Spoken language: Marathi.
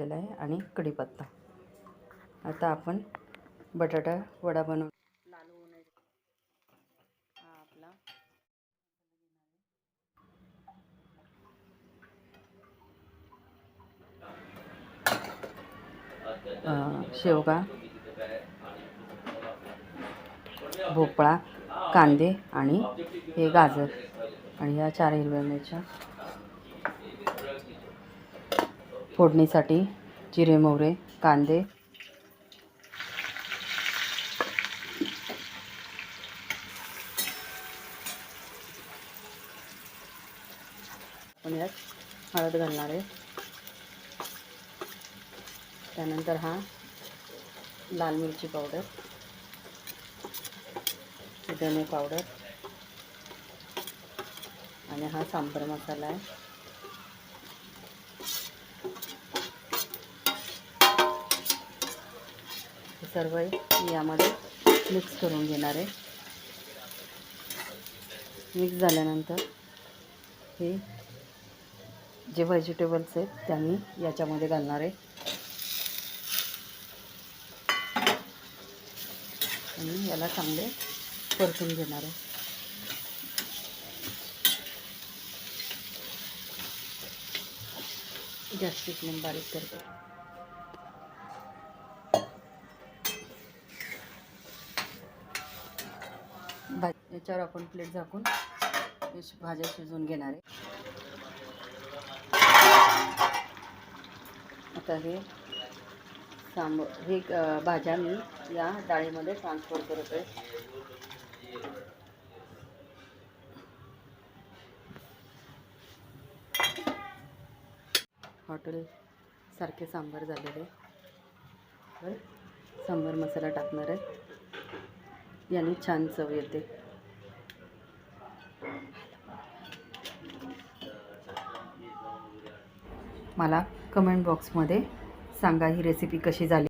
घेतलेला आहे आणि कढीपत्ता. आता आपण बटाटा वडा बनवू. लाल होऊ नये हा आपला शेवगा, भोपळा, कांदे आणि हे गाजर आणि ह्या 4 हिरव्या मिरच्या. फोडणीसाठी जिरे, मोहरे, कांदे, पण यात हळद घालणार आहे. त्यानंतर हा लाल मिरची पावडर, धने पावडर आणि हा सांबार मसाला आहे. हे सर्व यामध्ये मिक्स करून घेणार आहे. मिक्स झाल्यानंतर हे जे व्हेजिटेबल्स आहेत त्या मी याच्यामध्ये घालणार आहे आणि याला चांगले परतून घेणार आहे. गॅसची फ्लेम बारीक करते. याच्यावर आपण प्लेट झाकून भाज्या शिजवून घेणार आहे. आता हे भाज्या मी या डाळीमध्ये ट्रान्सफर करत आहे. हॉटेल सारखे सांबार झालेले. तर सांबार मसाला टाकणार आहे. याने छान चव येते. मला कमेंट बॉक्समध्ये सांगा ही रेसिपी कशी झाली.